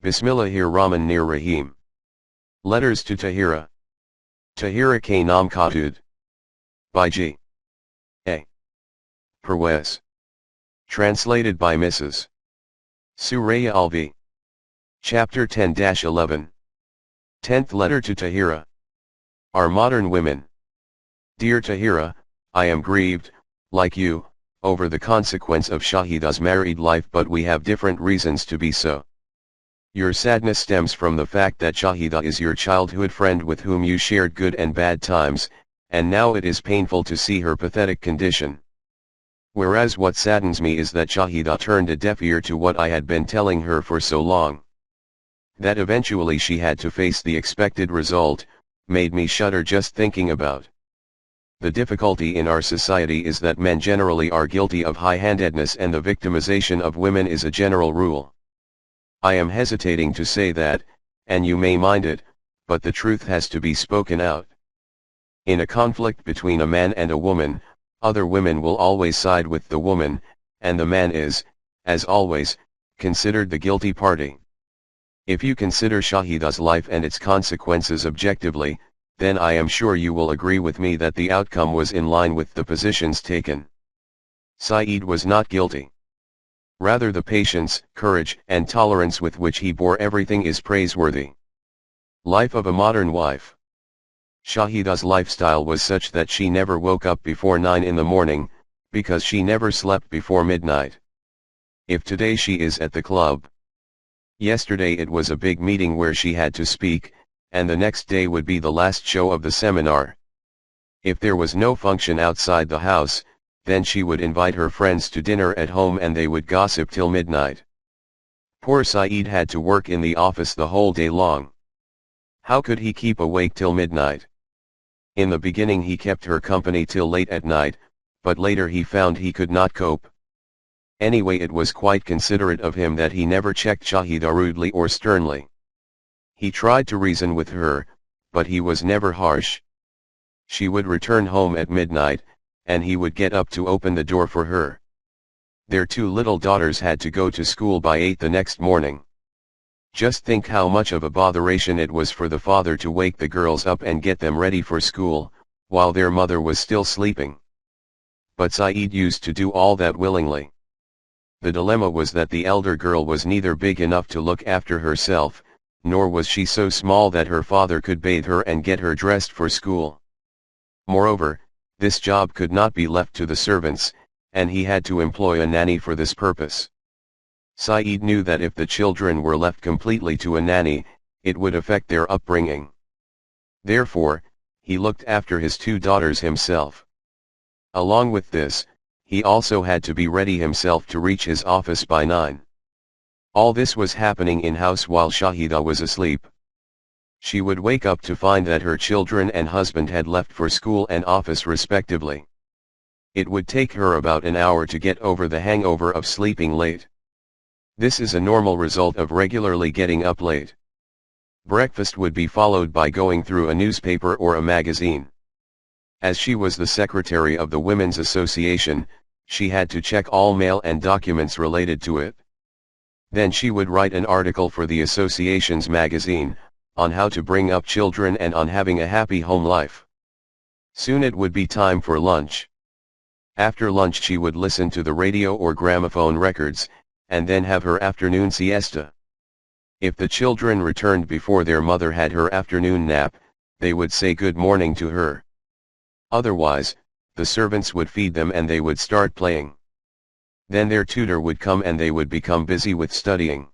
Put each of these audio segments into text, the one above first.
Bismillahir-Rahmanir-Rahim. Letters to Tahira. Tahira K. Nam Khatud. By G. A. Parwez. Translated by Mrs. Suraiya Alvi. Chapter 10-11. 10th Letter to Tahira. Our Modern Women. Dear Tahira, I am grieved, like you, over the consequence of Shahida's married life, but we have different reasons to be so. Your sadness stems from the fact that Shahida is your childhood friend with whom you shared good and bad times, and now it is painful to see her pathetic condition. Whereas what saddens me is that Shahida turned a deaf ear to what I had been telling her for so long. That eventually she had to face the expected result, made me shudder just thinking about. The difficulty in our society is that men generally are guilty of high-handedness, and the victimization of women is a general rule. I am hesitating to say that, and you may mind it, but the truth has to be spoken out. In a conflict between a man and a woman, other women will always side with the woman, and the man is, as always, considered the guilty party. If you consider Shahida's life and its consequences objectively, then I am sure you will agree with me that the outcome was in line with the positions taken. Saeed was not guilty. Rather, the patience, courage, and tolerance with which he bore everything is praiseworthy. Life of a modern wife. Shahida's lifestyle was such that she never woke up before 9 in the morning, because she never slept before midnight. If today she is at the club, yesterday it was a big meeting where she had to speak, and the next day would be the last show of the seminar. If there was no function outside the house, then she would invite her friends to dinner at home and they would gossip till midnight. Poor Saeed had to work in the office the whole day long. How could he keep awake till midnight? In the beginning he kept her company till late at night, but later he found he could not cope. Anyway, it was quite considerate of him that he never checked Shahida rudely or sternly. He tried to reason with her, but he was never harsh. She would return home at midnight, and he would get up to open the door for her. Their 2 little daughters had to go to school by 8 the next morning. Just think how much of a botheration it was for the father to wake the girls up and get them ready for school, while their mother was still sleeping. But Saeed used to do all that willingly. The dilemma was that the elder girl was neither big enough to look after herself, nor was she so small that her father could bathe her and get her dressed for school. Moreover, this job could not be left to the servants, and he had to employ a nanny for this purpose. Saeed knew that if the children were left completely to a nanny, it would affect their upbringing. Therefore, he looked after his 2 daughters himself. Along with this, he also had to be ready himself to reach his office by 9. All this was happening in-house while Shahida was asleep. She would wake up to find that her children and husband had left for school and office respectively. It would take her about an hour to get over the hangover of sleeping late. This is a normal result of regularly getting up late. Breakfast would be followed by going through a newspaper or a magazine. As she was the secretary of the Women's Association, she had to check all mail and documents related to it. Then she would write an article for the association's magazine, on how to bring up children and on having a happy home life. Soon it would be time for lunch. After lunch she would listen to the radio or gramophone records, and then have her afternoon siesta. If the children returned before their mother had her afternoon nap, they would say good morning to her. Otherwise, the servants would feed them and they would start playing. Then their tutor would come and they would become busy with studying.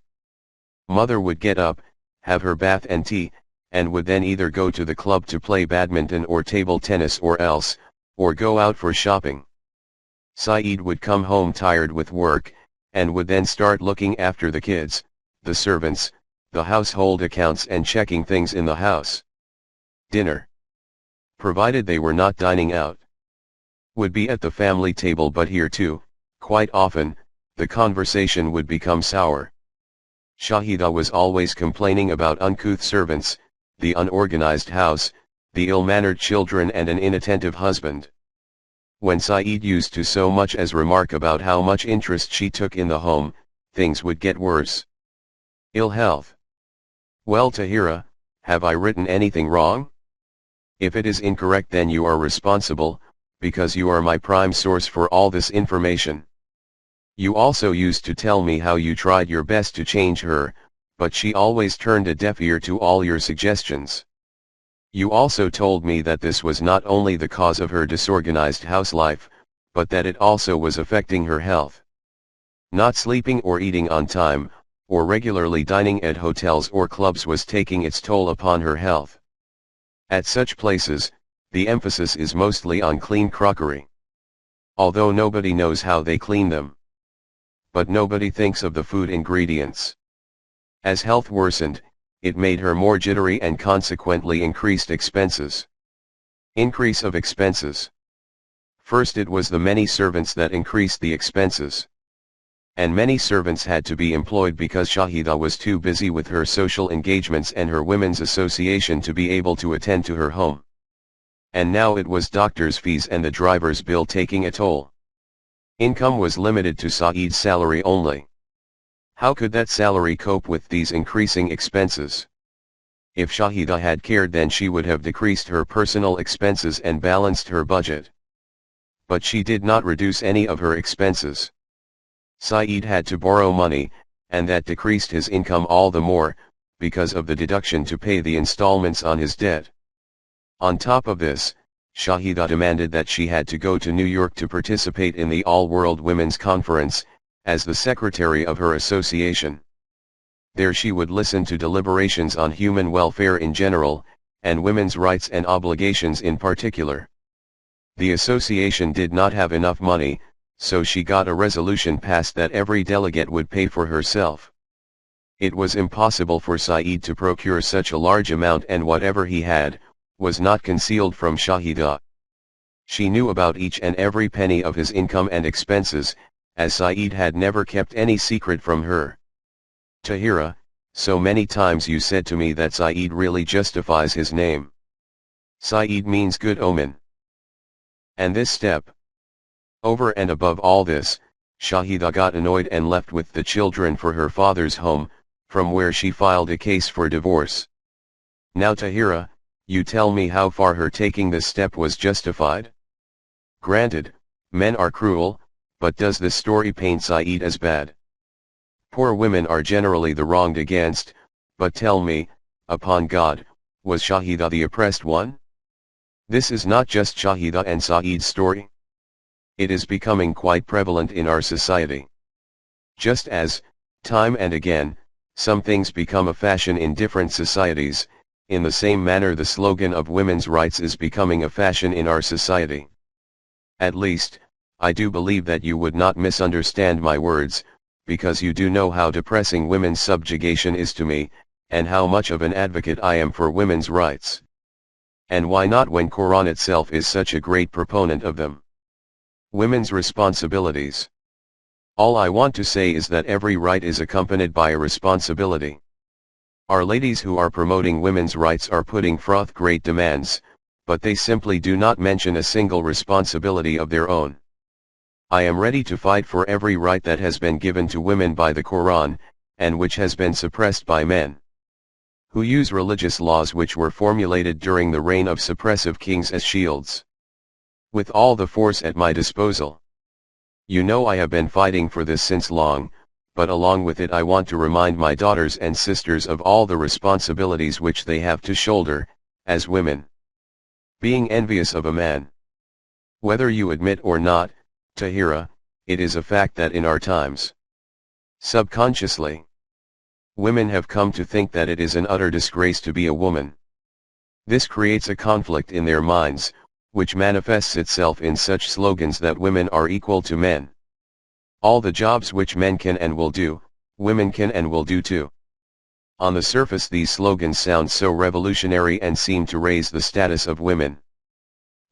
Mother would get up, have her bath and tea, and would then either go to the club to play badminton or table tennis or go out for shopping. Saeed would come home tired with work, and would then start looking after the kids, the servants, the household accounts and checking things in the house. Dinner, provided they were not dining out, would be at the family table, but here too, quite often, the conversation would become sour. Shahida was always complaining about uncouth servants, the unorganized house, the ill-mannered children and an inattentive husband. When Saeed used to so much as remark about how much interest she took in the home, things would get worse. Ill health. Well, Tahira, have I written anything wrong? If it is incorrect, then you are responsible, because you are my prime source for all this information. You also used to tell me how you tried your best to change her, but she always turned a deaf ear to all your suggestions. You also told me that this was not only the cause of her disorganized house life, but that it also was affecting her health. Not sleeping or eating on time, or regularly dining at hotels or clubs was taking its toll upon her health. At such places, the emphasis is mostly on clean crockery. Although nobody knows how they clean them. But nobody thinks of the food ingredients. As health worsened, it made her more jittery and consequently increased expenses. Increase of expenses. First, it was the many servants that increased the expenses. And many servants had to be employed because Shahida was too busy with her social engagements and her women's association to be able to attend to her home. And now it was doctors' fees and the driver's bill taking a toll. Income was limited to Saeed's salary only. How could that salary cope with these increasing expenses? If Shahida had cared, then she would have decreased her personal expenses and balanced her budget. But she did not reduce any of her expenses. Saeed had to borrow money, and that decreased his income all the more, because of the deduction to pay the installments on his debt. On top of this, Shahida demanded that she had to go to New York to participate in the All-World Women's Conference, as the secretary of her association. There she would listen to deliberations on human welfare in general, and women's rights and obligations in particular. The association did not have enough money, so she got a resolution passed that every delegate would pay for herself. It was impossible for Saeed to procure such a large amount, and whatever he had, was not concealed from Shahida. She knew about each and every penny of his income and expenses, as Saeed had never kept any secret from her. Tahira, so many times you said to me that Saeed really justifies his name. Saeed means good omen. And this step. Over and above all this, Shahida got annoyed and left with the children for her father's home, from where she filed a case for divorce. Now Tahira, you tell me how far her taking this step was justified? Granted, men are cruel, but does this story paint Saeed as bad? Poor women are generally the wronged against, but tell me, upon God, was Shahida the oppressed one? This is not just Shahida and Saeed's story. It is becoming quite prevalent in our society. Just as, time and again, some things become a fashion in different societies, in the same manner the slogan of women's rights is becoming a fashion in our society. At least, I do believe that you would not misunderstand my words, because you do know how depressing women's subjugation is to me, and how much of an advocate I am for women's rights. And why not when Quran itself is such a great proponent of them? Women's responsibilities. All I want to say is that every right is accompanied by a responsibility. Our ladies who are promoting women's rights are putting forth great demands, but they simply do not mention a single responsibility of their own. I am ready to fight for every right that has been given to women by the Quran, and which has been suppressed by men who use religious laws which were formulated during the reign of suppressive kings as shields. With all the force at my disposal. You know I have been fighting for this since long, but along with it I want to remind my daughters and sisters of all the responsibilities which they have to shoulder, as women. Being envious of a man. Whether you admit or not, Tahira, it is a fact that in our times, subconsciously, women have come to think that it is an utter disgrace to be a woman. This creates a conflict in their minds, which manifests itself in such slogans that women are equal to men. All the jobs which men can and will do, women can and will do too. On the surface these slogans sound so revolutionary and seem to raise the status of women.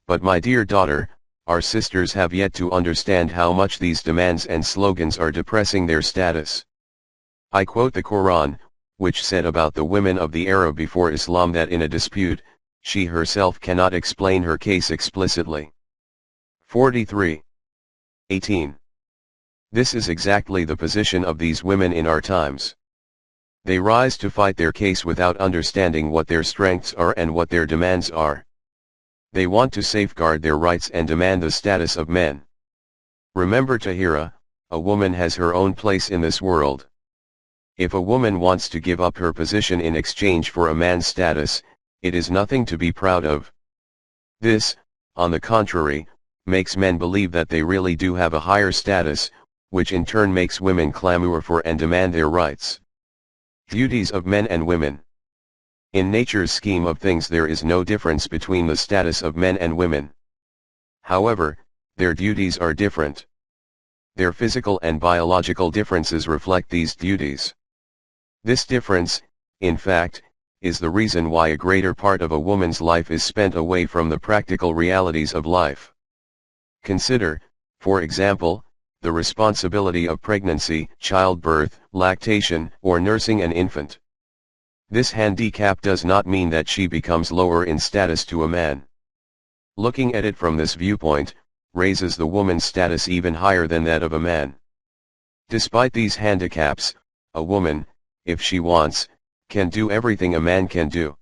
But my dear daughter, our sisters have yet to understand how much these demands and slogans are depressing their status. I quote the Quran, which said about the women of the era before Islam that in a dispute, she herself cannot explain her case explicitly. 43:18. This is exactly the position of these women in our times. They rise to fight their case without understanding what their strengths are and what their demands are. They want to safeguard their rights and demand the status of men. Remember Tahira, a woman has her own place in this world. If a woman wants to give up her position in exchange for a man's status, it is nothing to be proud of. This, on the contrary, makes men believe that they really do have a higher status, which in turn makes women clamor for and demand their rights. Duties of men and women. In nature's scheme of things there is no difference between the status of men and women. However, their duties are different. Their physical and biological differences reflect these duties. This difference, in fact, is the reason why a greater part of a woman's life is spent away from the practical realities of life. Consider, for example, the responsibility of pregnancy, childbirth, lactation, or nursing an infant. This handicap does not mean that she becomes lower in status to a man. Looking at it from this viewpoint, raises the woman's status even higher than that of a man. Despite these handicaps, a woman, if she wants, can do everything a man can do.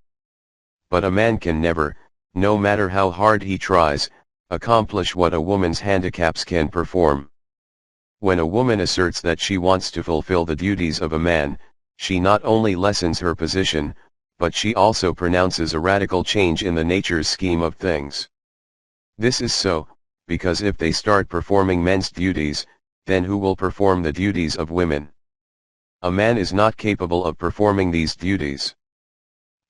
But a man can never, no matter how hard he tries, accomplish what a woman's handicaps can perform. When a woman asserts that she wants to fulfill the duties of a man, she not only lessens her position, but she also pronounces a radical change in the nature's scheme of things. This is so, because if they start performing men's duties, then who will perform the duties of women? A man is not capable of performing these duties.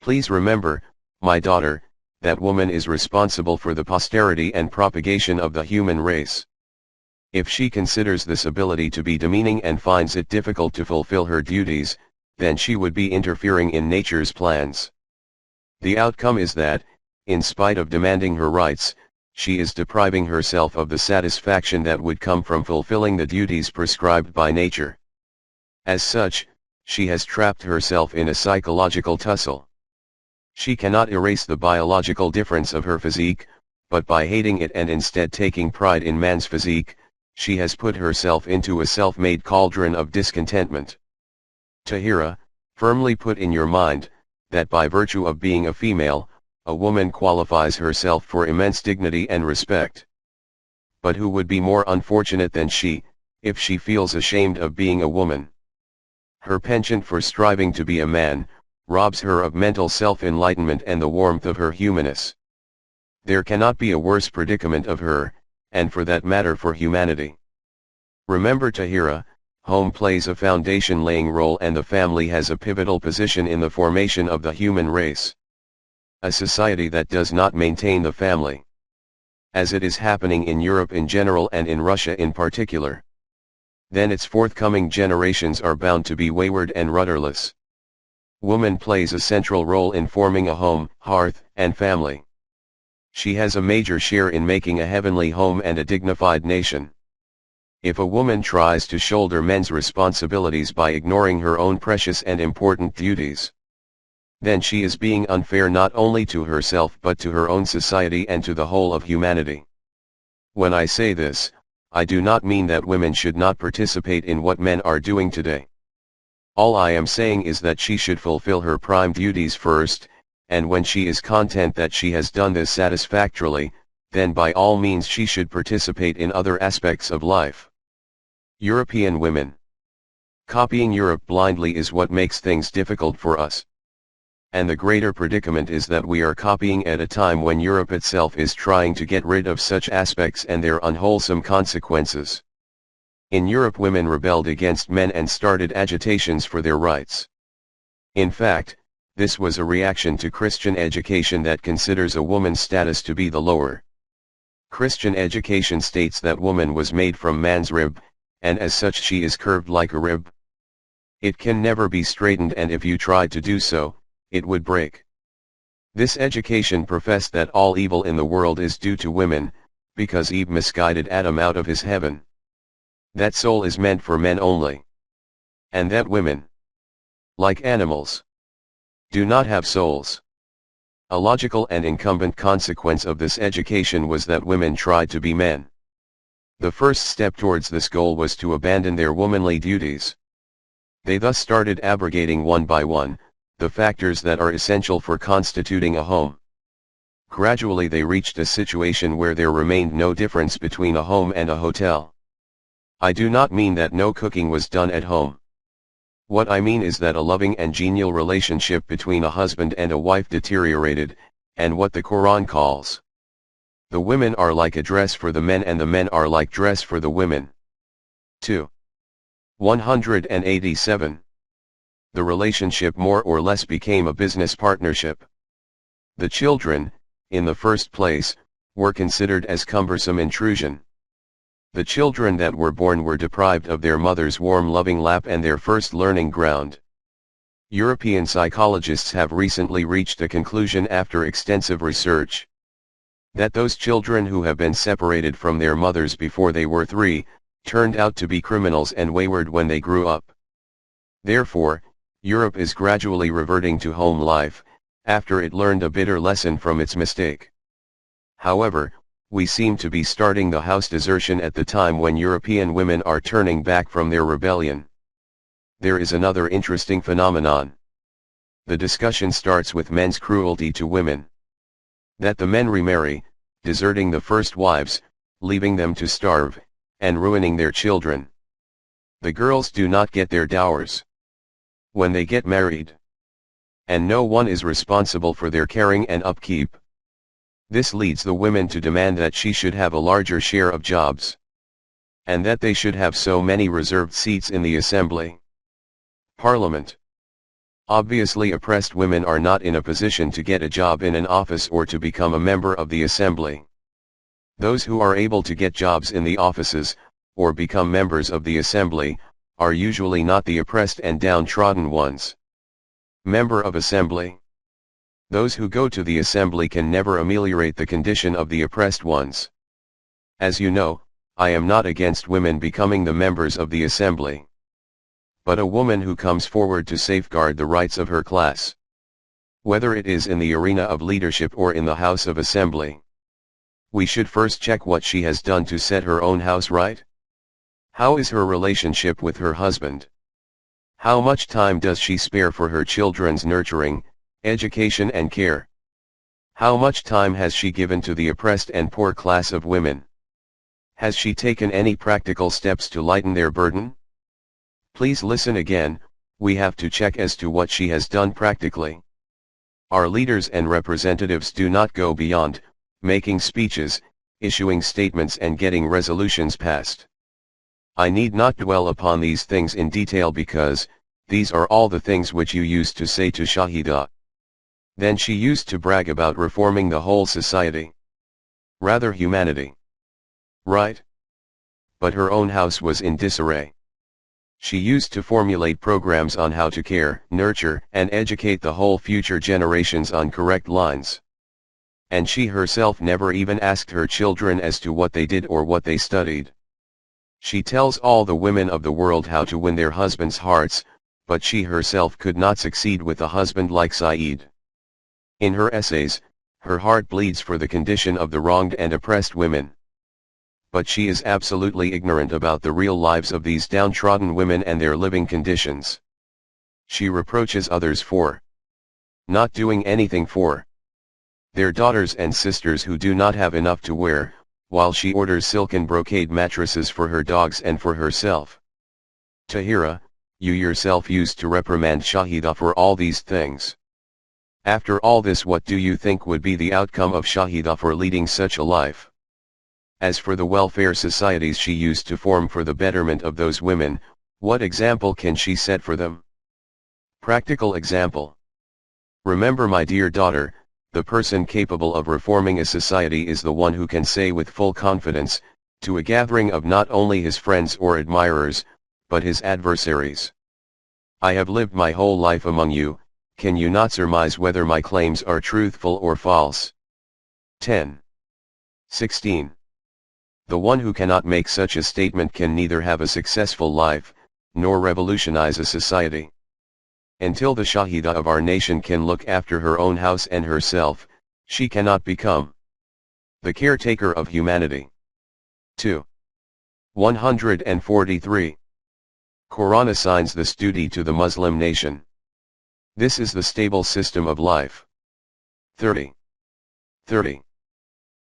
Please remember, my daughter, that woman is responsible for the posterity and propagation of the human race. If she considers this ability to be demeaning and finds it difficult to fulfill her duties, then she would be interfering in nature's plans. The outcome is that, in spite of demanding her rights, she is depriving herself of the satisfaction that would come from fulfilling the duties prescribed by nature. As such, she has trapped herself in a psychological tussle. She cannot erase the biological difference of her physique, but by hating it and instead taking pride in man's physique, she has put herself into a self-made cauldron of discontentment. Tahira, firmly put in your mind, that by virtue of being a female, a woman qualifies herself for immense dignity and respect. But who would be more unfortunate than she, if she feels ashamed of being a woman? Her penchant for striving to be a man, robs her of mental self-enlightenment and the warmth of her humanness. There cannot be a worse predicament of her, and for that matter for humanity. Remember Tahira, home plays a foundation-laying role and the family has a pivotal position in the formation of the human race. A society that does not maintain the family, as it is happening in Europe in general and in Russia in particular, then its forthcoming generations are bound to be wayward and rudderless. Woman plays a central role in forming a home, hearth, and family. She has a major share in making a heavenly home and a dignified nation. If a woman tries to shoulder men's responsibilities by ignoring her own precious and important duties, then she is being unfair not only to herself but to her own society and to the whole of humanity. When I say this, I do not mean that women should not participate in what men are doing today. All I am saying is that she should fulfill her prime duties first, and when she is content that she has done this satisfactorily, then by all means she should participate in other aspects of life. European women. Copying Europe blindly is what makes things difficult for us. And the greater predicament is that we are copying at a time when Europe itself is trying to get rid of such aspects and their unwholesome consequences. In Europe women rebelled against men and started agitations for their rights. In fact, this was a reaction to Christian education that considers a woman's status to be the lower. Christian education states that woman was made from man's rib, and as such she is curved like a rib. It can never be straightened, and if you tried to do so, it would break. This education professed that all evil in the world is due to women, because Eve misguided Adam out of his heaven. That soul is meant for men only. And that women, like animals, do not have souls. A logical and incumbent consequence of this education was that women tried to be men. The first step towards this goal was to abandon their womanly duties. They thus started abrogating one by one, the factors that are essential for constituting a home. Gradually they reached a situation where there remained no difference between a home and a hotel. I do not mean that no cooking was done at home. What I mean is that a loving and genial relationship between a husband and a wife deteriorated, and what the Quran calls, the women are like a dress for the men and the men are like dress for the women. 2. 187. The relationship more or less became a business partnership. The children, in the first place, were considered as cumbersome intrusion. The children that were born were deprived of their mother's warm loving lap and their first learning ground. European psychologists have recently reached a conclusion after extensive research, that those children who have been separated from their mothers before they were 3, turned out to be criminals and wayward when they grew up. Therefore, Europe is gradually reverting to home life, after it learned a bitter lesson from its mistake. However, we seem to be starting the house desertion at the time when European women are turning back from their rebellion. There is another interesting phenomenon. The discussion starts with men's cruelty to women. That the men remarry, deserting the first wives, leaving them to starve, and ruining their children. The girls do not get their dowers when they get married, and no one is responsible for their caring and upkeep. This leads the women to demand that she should have a larger share of jobs, and that they should have so many reserved seats in the assembly, parliament. Obviously, oppressed women are not in a position to get a job in an office or to become a member of the assembly. Those who are able to get jobs in the offices, or become members of the assembly, are usually not the oppressed and downtrodden ones. Member of assembly. Those who go to the assembly can never ameliorate the condition of the oppressed ones. As you know, I am not against women becoming the members of the assembly, but a woman who comes forward to safeguard the rights of her class, whether it is in the arena of leadership or in the House of Assembly, we should first check what she has done to set her own house right. How is her relationship with her husband? How much time does she spare for her children's nurturing, education and care? How much time has she given to the oppressed and poor class of women? Has she taken any practical steps to lighten their burden? Please listen again, we have to check as to what she has done practically. Our leaders and representatives do not go beyond making speeches, issuing statements and getting resolutions passed. I need not dwell upon these things in detail because, these are all the things which you used to say to Shahida. Then she used to brag about reforming the whole society. Rather humanity. Right? But her own house was in disarray. She used to formulate programs on how to care, nurture, and educate the whole future generations on correct lines. And she herself never even asked her children as to what they did or what they studied. She tells all the women of the world how to win their husbands' hearts, but she herself could not succeed with a husband like Saeed. In her essays, her heart bleeds for the condition of the wronged and oppressed women. But she is absolutely ignorant about the real lives of these downtrodden women and their living conditions. She reproaches others for not doing anything for their daughters and sisters who do not have enough to wear, while she orders silken brocade mattresses for her dogs and for herself. Tahira, you yourself used to reprimand Shahida for all these things. After all this, what do you think would be the outcome of Shahida for leading such a life? As for the welfare societies she used to form for the betterment of those women, what example can she set for them? Practical example. Remember, my dear daughter, the person capable of reforming a society is the one who can say with full confidence, to a gathering of not only his friends or admirers, but his adversaries, I have lived my whole life among you, can you not surmise whether my claims are truthful or false? 10. 16. The one who cannot make such a statement can neither have a successful life, nor revolutionize a society. Until the Shahida of our nation can look after her own house and herself, she cannot become the caretaker of humanity. 2. 143. Quran assigns this duty to the Muslim nation. This is the stable system of life. 30. 30.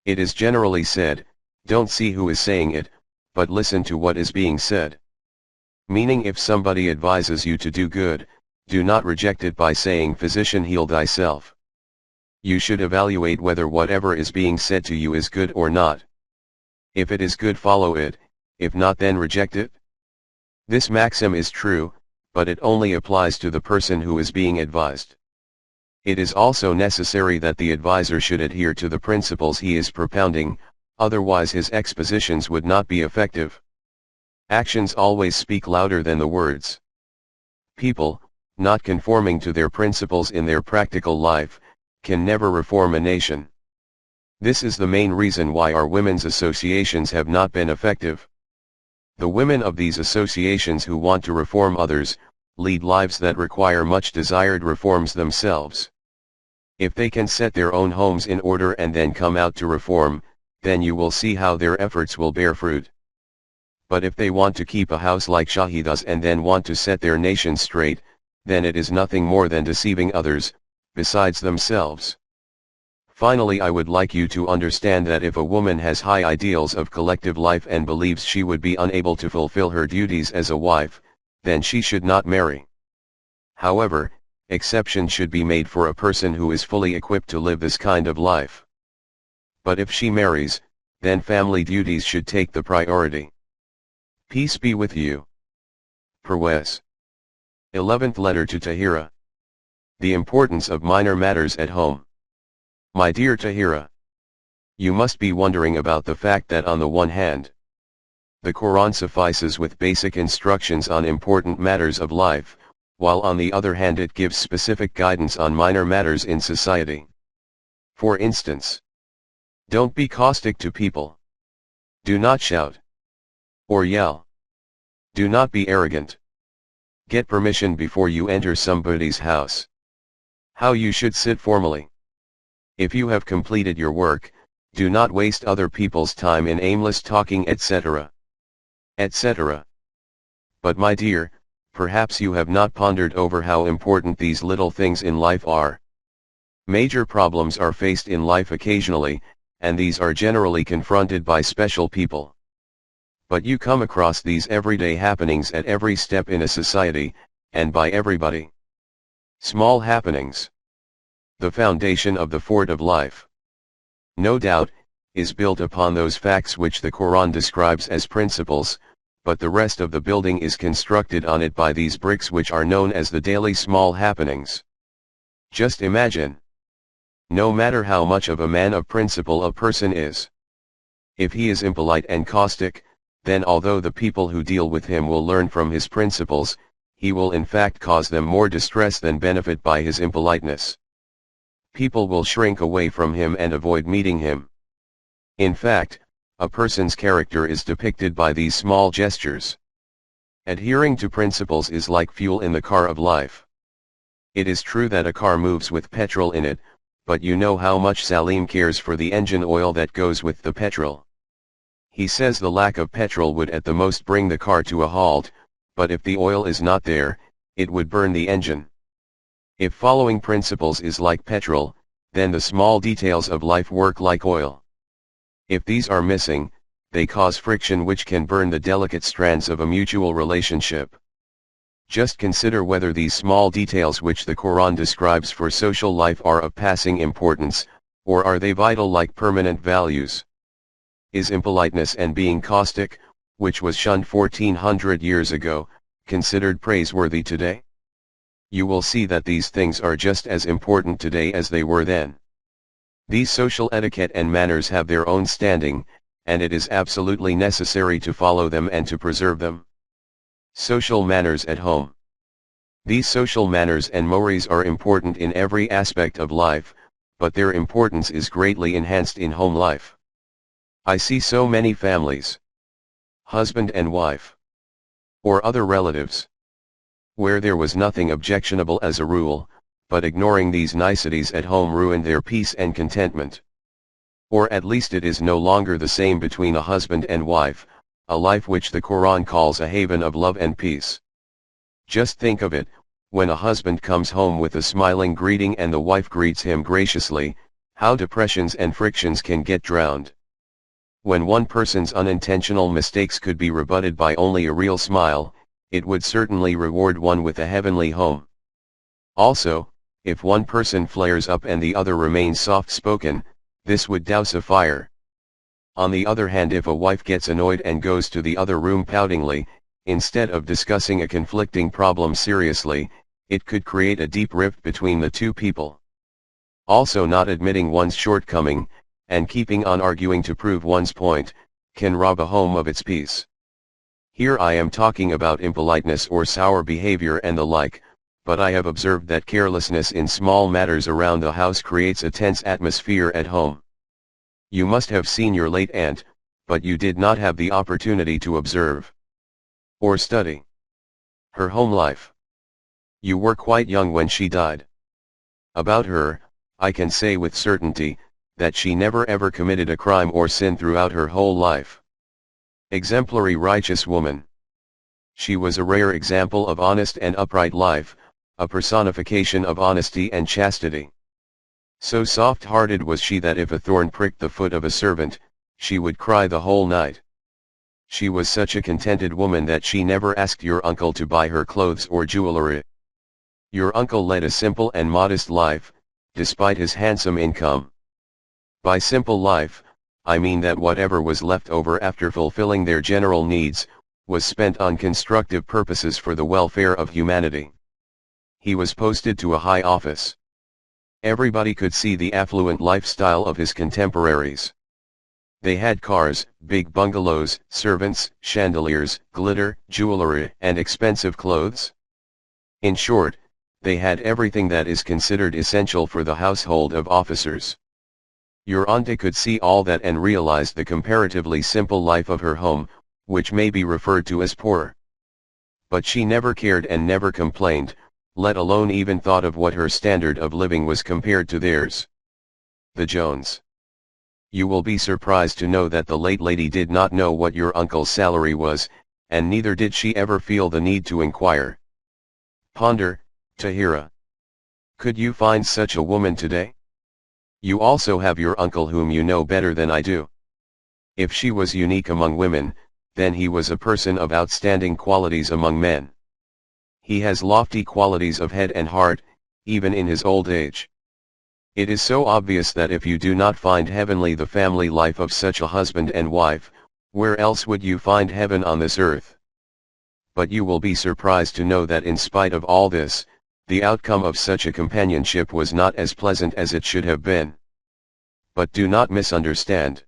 It is generally said, don't see who is saying it, but listen to what is being said. Meaning, if somebody advises you to do good, do not reject it by saying, physician, heal thyself. You should evaluate whether whatever is being said to you is good or not. If it is good, follow it; if not, then reject it. This maxim is true, but it only applies to the person who is being advised. It is also necessary that the advisor should adhere to the principles he is propounding, otherwise his expositions would not be effective. Actions always speak louder than the words. People, not conforming to their principles in their practical life, can never reform a nation. This is the main reason why our women's associations have not been effective. The women of these associations who want to reform others, lead lives that require much desired reforms themselves. If they can set their own homes in order and then come out to reform, then you will see how their efforts will bear fruit. But if they want to keep a house like Shahida's and then want to set their nation straight, then it is nothing more than deceiving others, besides themselves. Finally, I would like you to understand that if a woman has high ideals of collective life and believes she would be unable to fulfill her duties as a wife, then she should not marry. However, exception should be made for a person who is fully equipped to live this kind of life. But if she marries, then family duties should take the priority. Peace be with you. Parwez. 11th letter to Tahira. The importance of minor matters at home. My dear Tahira, you must be wondering about the fact that on the one hand, the Quran suffices with basic instructions on important matters of life, while on the other hand it gives specific guidance on minor matters in society. For instance, don't be caustic to people. Do not shout or yell. Do not be arrogant. Get permission before you enter somebody's house. How you should sit formally. If you have completed your work, do not waste other people's time in aimless talking, etc. etc. But my dear, perhaps you have not pondered over how important these little things in life are. Major problems are faced in life occasionally, and these are generally confronted by special people. But you come across these everyday happenings at every step in a society, and by everybody. Small happenings. The foundation of the fort of life, no doubt, is built upon those facts which the Quran describes as principles, but the rest of the building is constructed on it by these bricks which are known as the daily small happenings. Just imagine. No matter how much of a man of principle a person is, if he is impolite and caustic, then although the people who deal with him will learn from his principles, he will in fact cause them more distress than benefit by his impoliteness. People will shrink away from him and avoid meeting him. In fact, a person's character is depicted by these small gestures. Adhering to principles is like fuel in the car of life. It is true that a car moves with petrol in it, but you know how much Salim cares for the engine oil that goes with the petrol. He says the lack of petrol would at the most bring the car to a halt, but if the oil is not there, it would burn the engine. If following principles is like petrol, then the small details of life work like oil. If these are missing, they cause friction which can burn the delicate strands of a mutual relationship. Just consider whether these small details which the Quran describes for social life are of passing importance, or are they vital like permanent values. Is impoliteness and being caustic, which was shunned 1400 years ago, considered praiseworthy today? You will see that these things are just as important today as they were then. These social etiquette and manners have their own standing, and it is absolutely necessary to follow them and to preserve them. Social manners at home. These social manners and mores are important in every aspect of life, but their importance is greatly enhanced in home life. I see so many families, husband and wife, or other relatives, where there was nothing objectionable as a rule, but ignoring these niceties at home ruined their peace and contentment. Or at least it is no longer the same between a husband and wife, a life which the Quran calls a haven of love and peace. Just think of it, when a husband comes home with a smiling greeting and the wife greets him graciously, how depressions and frictions can get drowned. When one person's unintentional mistakes could be rebutted by only a real smile, it would certainly reward one with a heavenly home. Also, if one person flares up and the other remains soft-spoken, this would douse a fire. On the other hand, if a wife gets annoyed and goes to the other room poutingly, instead of discussing a conflicting problem seriously, it could create a deep rift between the two people. Also, not admitting one's shortcoming, and keeping on arguing to prove one's point, can rob a home of its peace. Here I am talking about impoliteness or sour behavior and the like, but I have observed that carelessness in small matters around the house creates a tense atmosphere at home. You must have seen your late aunt, but you did not have the opportunity to observe or study her home life. You were quite young when she died. About her, I can say with certainty, that she never ever committed a crime or sin throughout her whole life. Exemplary righteous woman. She was a rare example of honest and upright life, a personification of honesty and chastity. So soft-hearted was she that if a thorn pricked the foot of a servant, she would cry the whole night. She was such a contented woman that she never asked your uncle to buy her clothes or jewelry. Your uncle led a simple and modest life, despite his handsome income. By simple life, I mean that whatever was left over after fulfilling their general needs, was spent on constructive purposes for the welfare of humanity. He was posted to a high office. Everybody could see the affluent lifestyle of his contemporaries. They had cars, big bungalows, servants, chandeliers, glitter, jewelry, and expensive clothes. In short, they had everything that is considered essential for the household of officers. Your auntie could see all that and realized the comparatively simple life of her home, which may be referred to as poor. But she never cared and never complained, let alone even thought of what her standard of living was compared to theirs. The Jones. You will be surprised to know that the late lady did not know what your uncle's salary was, and neither did she ever feel the need to inquire. Ponder, Tahira. Could you find such a woman today? You also have your uncle whom you know better than I do. If she was unique among women, then he was a person of outstanding qualities among men. He has lofty qualities of head and heart, even in his old age. It is so obvious that if you do not find heavenly the family life of such a husband and wife, where else would you find heaven on this earth? But you will be surprised to know that in spite of all this, the outcome of such a companionship was not as pleasant as it should have been. But do not misunderstand.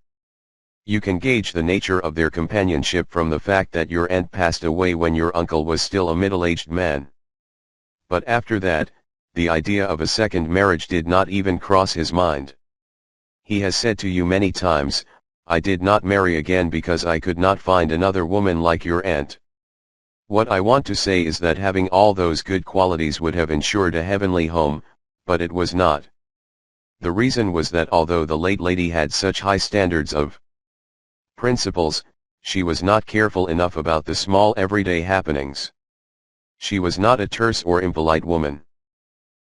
You can gauge the nature of their companionship from the fact that your aunt passed away when your uncle was still a middle-aged man. But after that, the idea of a second marriage did not even cross his mind. He has said to you many times, "I did not marry again because I could not find another woman like your aunt." What I want to say is that having all those good qualities would have ensured a heavenly home, but it was not. The reason was that although the late lady had such high standards of principles, she was not careful enough about the small everyday happenings. She was not a terse or impolite woman.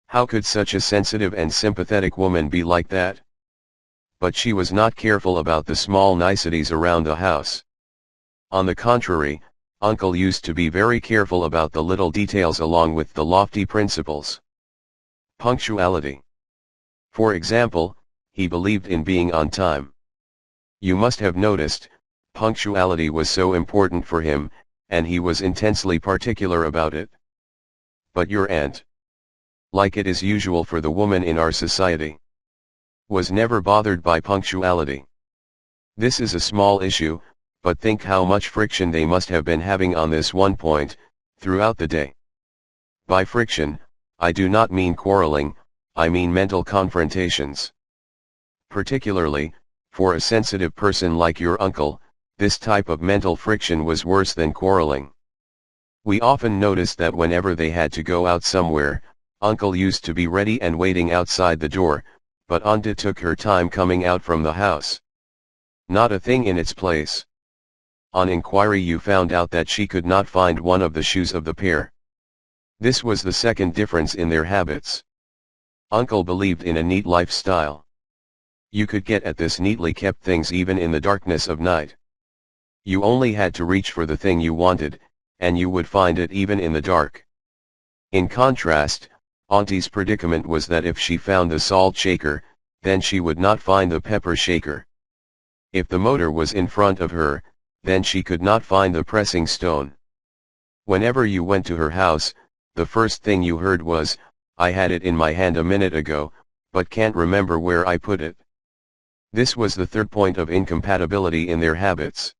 How could such a sensitive and sympathetic woman be like that? But she was not careful about the small niceties around the house. On the contrary, Uncle used to be very careful about the little details along with the lofty principles. Punctuality. For example, he believed in being on time. You must have noticed, punctuality was so important for him, and he was intensely particular about it. But your aunt, like it is usual for the woman in our society, was never bothered by punctuality. This is a small issue, but think how much friction they must have been having on this one point, throughout the day. By friction, I do not mean quarreling, I mean mental confrontations. Particularly, for a sensitive person like your uncle, this type of mental friction was worse than quarreling. We often noticed that whenever they had to go out somewhere, Uncle used to be ready and waiting outside the door, but Auntie took her time coming out from the house. Not a thing in its place. On inquiry you found out that she could not find one of the shoes of the pair. This was the second difference in their habits. Uncle believed in a neat lifestyle. You could get at this neatly kept things even in the darkness of night. You only had to reach for the thing you wanted, and you would find it even in the dark. In contrast, Auntie's predicament was that if she found the salt shaker, then she would not find the pepper shaker. If the motor was in front of her, then she could not find the pressing stone. Whenever you went to her house, the first thing you heard was, "I had it in my hand a minute ago, but can't remember where I put it." This was the third point of incompatibility in their habits.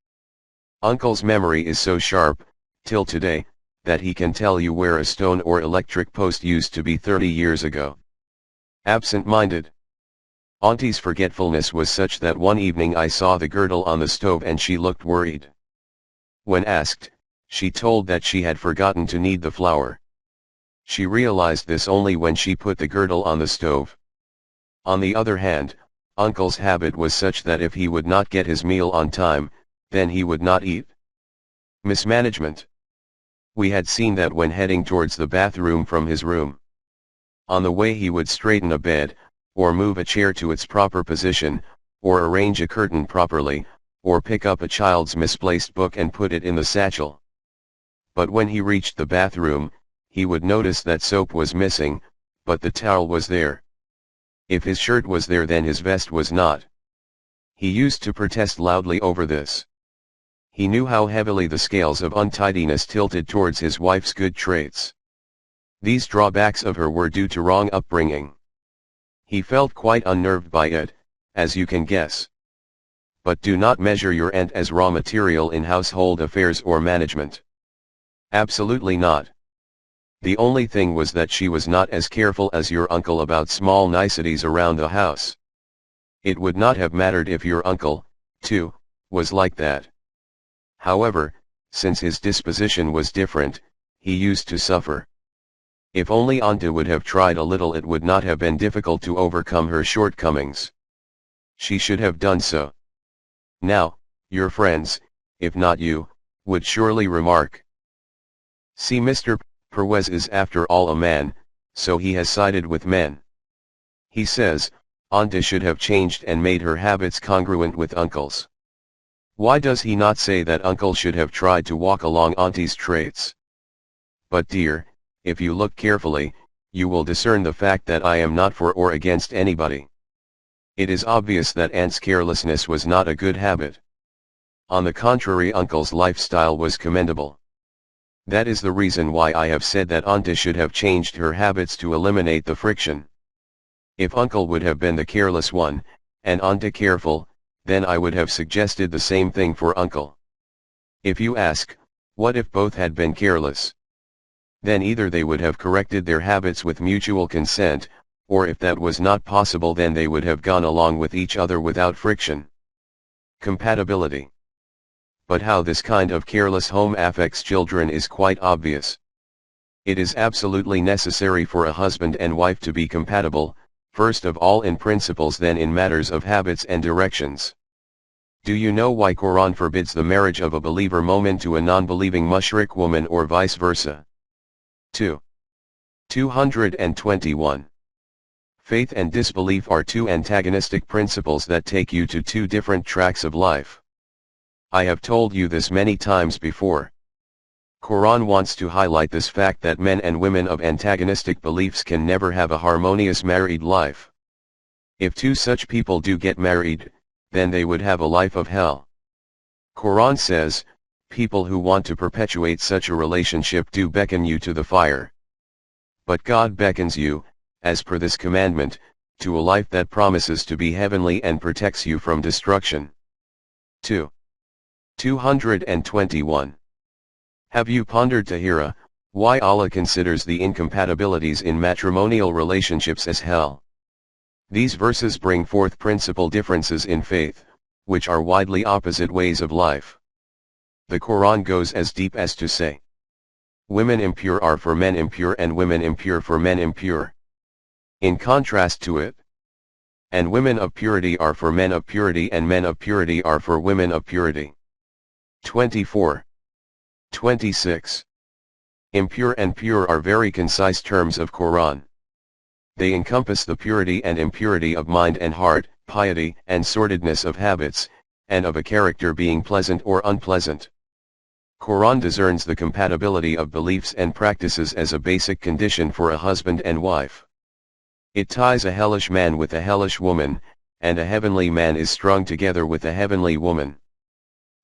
Uncle's memory is so sharp, till today, that he can tell you where a stone or electric post used to be 30 years ago. Absent-minded. Auntie's forgetfulness was such that one evening I saw the girdle on the stove and she looked worried. When asked, she told that she had forgotten to knead the flour. She realized this only when she put the girdle on the stove. On the other hand, Uncle's habit was such that if he would not get his meal on time, then he would not eat. Mismanagement. We had seen that when heading towards the bathroom from his room. On the way he would straighten a bed, or move a chair to its proper position, or arrange a curtain properly, or pick up a child's misplaced book and put it in the satchel. But when he reached the bathroom, he would notice that soap was missing, but the towel was there. If his shirt was there then his vest was not. He used to protest loudly over this. He knew how heavily the scales of untidiness tilted towards his wife's good traits. These drawbacks of her were due to wrong upbringing. He felt quite unnerved by it, as you can guess. But do not measure your aunt as raw material in household affairs or management. Absolutely not. The only thing was that she was not as careful as your uncle about small niceties around the house. It would not have mattered if your uncle, too, was like that. However, since his disposition was different, he used to suffer. If only Auntie would have tried a little, it would not have been difficult to overcome her shortcomings. She should have done so. Now, your friends, if not you, would surely remark, "See, Mr. Parwez is after all a man, so he has sided with men. He says, Auntie should have changed and made her habits congruent with Uncle's. Why does he not say that Uncle should have tried to walk along Auntie's traits?" But dear, if you look carefully, you will discern the fact that I am not for or against anybody. It is obvious that Aunt's carelessness was not a good habit. On the contrary, Uncle's lifestyle was commendable. That is the reason why I have said that Auntie should have changed her habits to eliminate the friction. If Uncle would have been the careless one, and Auntie careful, then I would have suggested the same thing for Uncle. If you ask, what if both had been careless? Then either they would have corrected their habits with mutual consent, or if that was not possible, then they would have gone along with each other without friction. Compatibility. But how this kind of careless home affects children is quite obvious. It is absolutely necessary for a husband and wife to be compatible, first of all in principles, then in matters of habits and directions. Do you know why Quran forbids the marriage of a believer mu'min to a non-believing mushrik woman or vice versa? 221. Faith and disbelief are two antagonistic principles that take you to two different tracks of life. I have told you this many times before. Quran wants to highlight this fact that men and women of antagonistic beliefs can never have a harmonious married life. If two such people do get married, then they would have a life of hell. Quran says, people who want to perpetuate such a relationship do beckon you to the fire. But God beckons you, as per this commandment, to a life that promises to be heavenly and protects you from destruction. 221. Have you pondered, Tahira, why Allah considers the incompatibilities in matrimonial relationships as hell? These verses bring forth principal differences in faith, which are widely opposite ways of life. The Quran goes as deep as to say, women impure are for men impure and women impure for men impure. In contrast to it, and women of purity are for men of purity and men of purity are for women of purity. 24. 26. Impure and pure are very concise terms of Quran. They encompass the purity and impurity of mind and heart, piety and sordidness of habits, and of a character being pleasant or unpleasant. Quran discerns the compatibility of beliefs and practices as a basic condition for a husband and wife. It ties a hellish man with a hellish woman, and a heavenly man is strung together with a heavenly woman.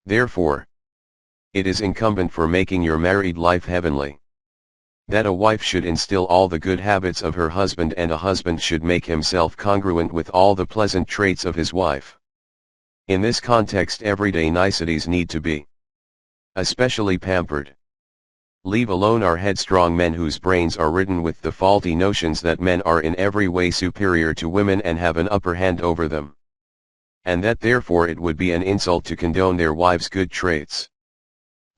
Therefore, it is incumbent for making your married life heavenly, that a wife should instill all the good habits of her husband, and a husband should make himself congruent with all the pleasant traits of his wife. In this context, everyday niceties need to be especially pampered. Leave alone our headstrong men whose brains are ridden with the faulty notions that men are in every way superior to women and have an upper hand over them, and that therefore it would be an insult to condone their wives' good traits.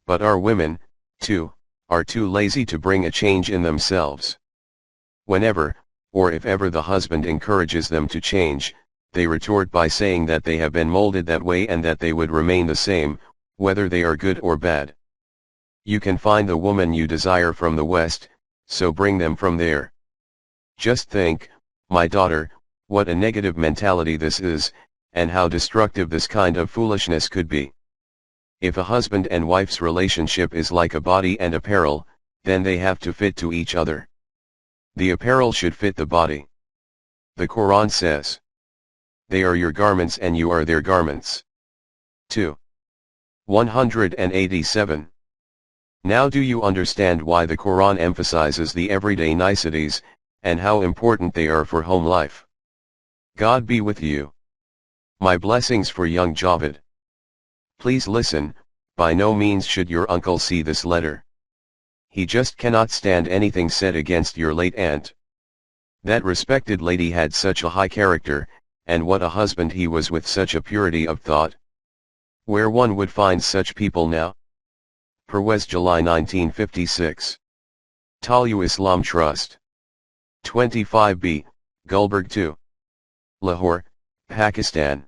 But our women, too, are too lazy to bring a change in themselves. Whenever, or if ever the husband encourages them to change, they retort by saying that they have been molded that way and that they would remain the same, whether they are good or bad. You can find the woman you desire from the West, so bring them from there. Just think, my daughter, what a negative mentality this is, and how destructive this kind of foolishness could be. If a husband and wife's relationship is like a body and apparel, then they have to fit to each other. The apparel should fit the body. The Quran says, "They are your garments and you are their garments." 2. 187. Now do you understand why the Quran emphasizes the everyday niceties, and how important they are for home life? God be with you. My blessings for young Javed. Please listen, by no means should your uncle see this letter. He just cannot stand anything said against your late aunt. That respected lady had such a high character, and what a husband he was, with such a purity of thought. Where one would find such people now? Parwez, July 1956. Talyu Islam Trust. 25B, Gulberg 2. Lahore, Pakistan.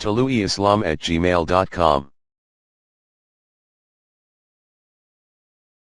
taluiislam@gmail.com